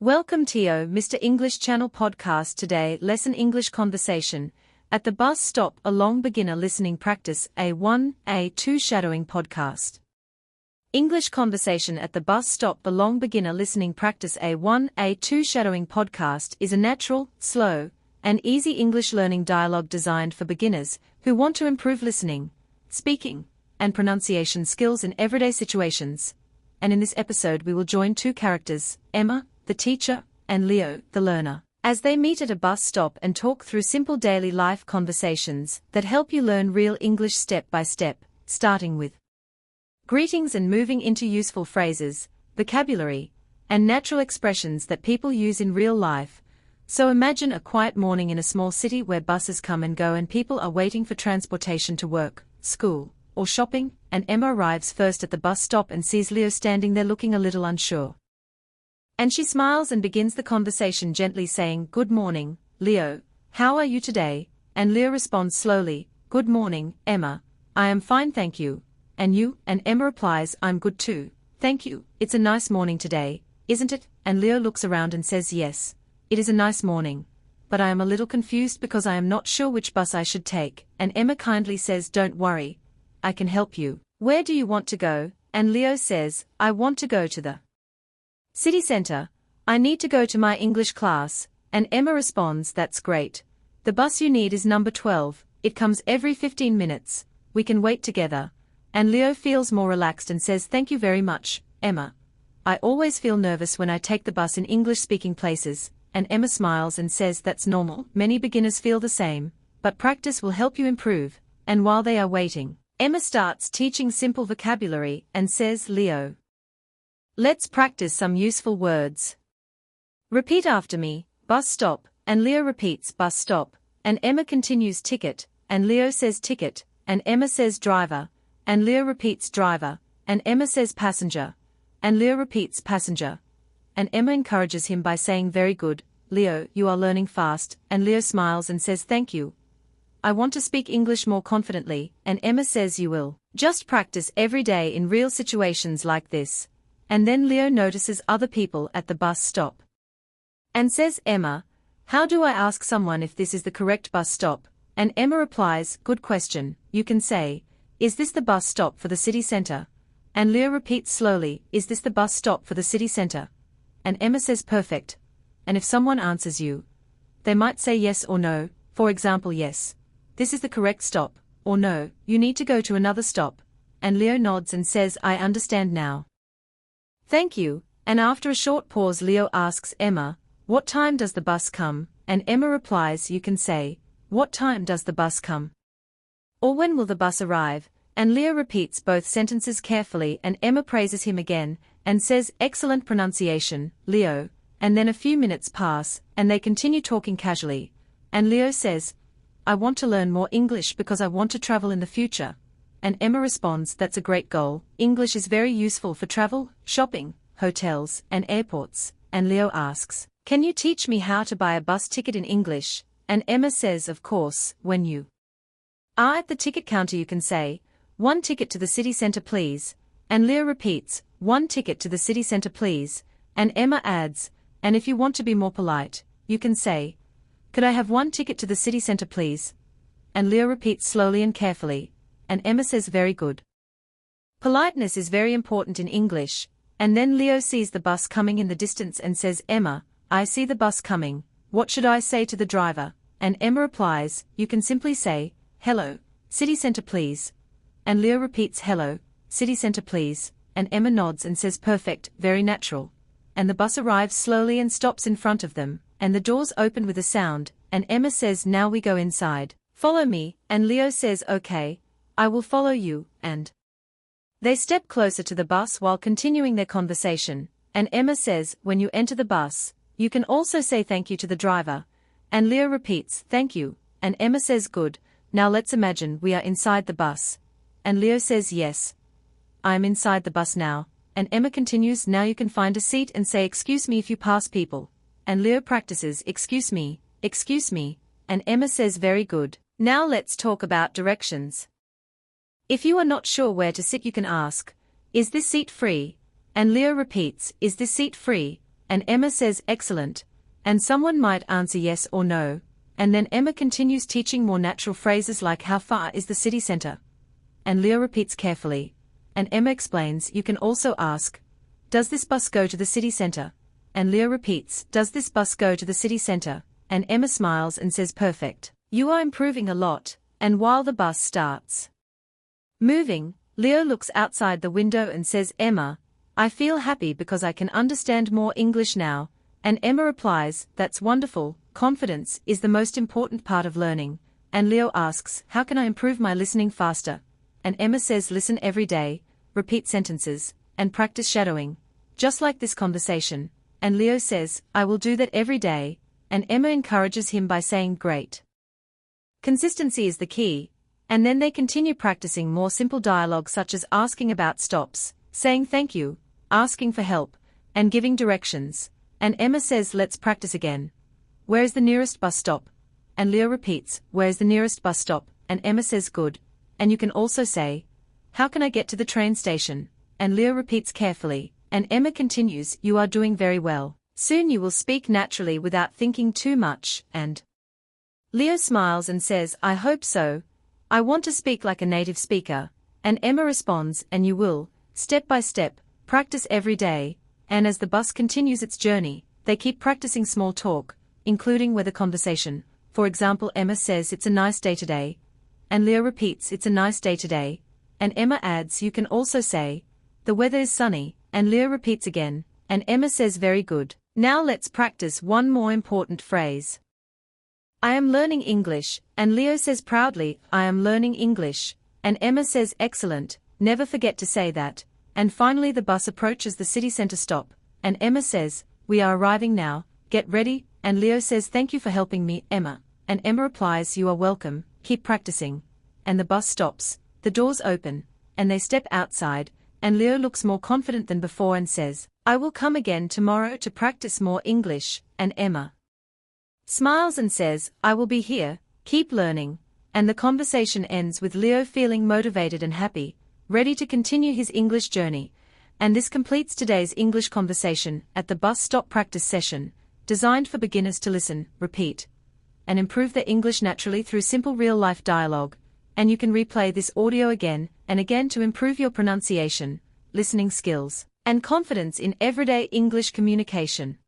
Welcome to Mr. English channel podcast. Today lesson English conversation at the bus stop along beginner listening practice A1, A2 shadowing podcast. English conversation at the bus stop along beginner listening practice A1, A2 shadowing podcast is a natural, slow, and easy English learning dialogue designed for beginners who want to improve listening, speaking, and pronunciation skills in everyday situations. And in this episode we will join two characters, Emma, the teacher, and Leo, the learner, as they meet at a bus stop and talk through simple daily life conversations that help you learn real English step by step, starting with greetings and moving into useful phrases, vocabulary, and natural expressions that people use in real life. So imagine a quiet morning in a small city where buses come and go and people are waiting for transportation to work, school, or shopping, and Emma arrives first at the bus stop and sees Leo standing there looking a little unsure. And she smiles and begins the conversation gently saying, "Good morning, Leo, how are you today?" And Leo responds slowly, "Good morning, Emma, I am fine thank you. And you?" And Emma replies, "I'm good too, thank you. It's a nice morning today, isn't it?" And Leo looks around and says, "Yes, it is a nice morning, but I am a little confused because I am not sure which bus I should take." And Emma kindly says, "Don't worry, I can help you. Where do you want to go?" And Leo says, "I want to go to the city center. I need to go to my English class." And Emma responds, "That's great. The bus you need is number 12, it comes every 15 minutes, we can wait together." And Leo feels more relaxed and says, "Thank you very much, Emma. I always feel nervous when I take the bus in English-speaking places." And Emma smiles and says, "That's normal, many beginners feel the same, but practice will help you improve." And while they are waiting, Emma starts teaching simple vocabulary and says, "Leo, let's practice some useful words. Repeat after me, bus stop." And Leo repeats, "Bus stop." And Emma continues, "Ticket." And Leo says, "Ticket." And Emma says, "Driver." And Leo repeats, "Driver." And Emma says, "Passenger." And Leo repeats, "Passenger." And Emma encourages him by saying, "Very good, Leo, you are learning fast." And Leo smiles and says, "Thank you. I want to speak English more confidently." And Emma says, "You will. Just practice every day in real situations like this." And then Leo notices other people at the bus stop and says, "Emma, how do I ask someone if this is the correct bus stop?" And Emma replies, "Good question. You can say, 'Is this the bus stop for the city center?'" And Leo repeats slowly, "Is this the bus stop for the city center?" And Emma says, "Perfect." And if someone answers you, they might say yes or no. For example, "Yes, this is the correct stop," or "No, you need to go to another stop." And Leo nods and says, "I understand now. Thank you." And after a short pause Leo asks Emma, "What time does the bus come?" And Emma replies, "You can say, 'What time does the bus come?' or 'When will the bus arrive?'" And Leo repeats both sentences carefully and Emma praises him again and says, "Excellent pronunciation, Leo." And then a few minutes pass and they continue talking casually. And Leo says, "I want to learn more English because I want to travel in the future." And Emma responds, "That's a great goal. English is very useful for travel, shopping, hotels, and airports." And Leo asks, "Can you teach me how to buy a bus ticket in English?" And Emma says, "Of course, when you are at the ticket counter you can say, 'One ticket to the city center please.'" And Leo repeats, "One ticket to the city center please." And Emma adds, "And if you want to be more polite, you can say, 'Could I have one ticket to the city center please?'" And Leo repeats slowly and carefully. And Emma says, "Very good." Politeness is very important in English. And then Leo sees the bus coming in the distance and says, "Emma, I see the bus coming. What should I say to the driver?" And Emma replies, "You can simply say, 'Hello, city center please.'" And Leo repeats, "Hello, city center please." And Emma nods and says, "Perfect, very natural." And the bus arrives slowly and stops in front of them, and the doors open with a sound, and Emma says, "Now we go inside. Follow me." And Leo says, "Okay, I will follow you." And they step closer to the bus while continuing their conversation. And Emma says, "When you enter the bus, you can also say thank you to the driver." And Leo repeats, "Thank you." And Emma says, "Good, now let's imagine we are inside the bus." And Leo says, "Yes, I am inside the bus now." And Emma continues, "Now you can find a seat and say excuse me if you pass people." And Leo practices, excuse me." And Emma says, "Very good. Now let's talk about directions. If you are not sure where to sit you can ask, 'Is this seat free?' And Leo repeats, 'Is this seat free?' and Emma says excellent, and someone might answer yes or no, and then Emma continues teaching more natural phrases like how far is the city center? And Leo repeats carefully, and Emma explains you can also ask, does this bus go to the city center? And Leo repeats, does this bus go to the city center? And Emma smiles and says perfect. You are improving a lot, and while the bus starts moving, Leo looks outside the window and says, Emma, I feel happy because I can understand more English now, and Emma replies, that's wonderful, confidence is the most important part of learning, and Leo asks, how can I improve my listening faster? And Emma says listen every day, repeat sentences, and practice shadowing, just like this conversation, and Leo says, I will do that every day, and Emma encourages him by saying great. Consistency is the key, and then they continue practicing more simple dialogue such as asking about stops, saying thank you, asking for help, and giving directions, and Emma says let's practice again. Where is the nearest bus stop? And Leo repeats, where is the nearest bus stop? And Emma says good, and you can also say, how can I get to the train station? And Leo repeats carefully, and Emma continues, you are doing very well. Soon you will speak naturally without thinking too much, and Leo smiles and says, I hope so. I want to speak like a native speaker, and Emma responds, and you will, step by step, practice every day, and as the bus continues its journey, they keep practicing small talk, including weather conversation. For example, Emma says it's a nice day today, and Leo repeats it's a nice day today, and Emma adds you can also say, the weather is sunny, and Leo repeats again, and Emma says very good. Now let's practice one more important phrase. I am learning English, and Leo says proudly, I am learning English, and Emma says excellent, never forget to say that, and finally the bus approaches the city center stop, and Emma says, we are arriving now, get ready, and Leo says thank you for helping me, Emma, and Emma replies you are welcome, keep practicing, and the bus stops, the doors open, and they step outside, and Leo looks more confident than before and says, I will come again tomorrow to practice more English, and Emma smiles and says, I will be here, keep learning, and the conversation ends with Leo feeling motivated and happy, ready to continue his English journey, and this completes today's English conversation at the bus stop practice session, designed for beginners to listen, repeat, and improve their English naturally through simple real-life dialogue, and you can replay this audio again and again to improve your pronunciation, listening skills, and confidence in everyday English communication.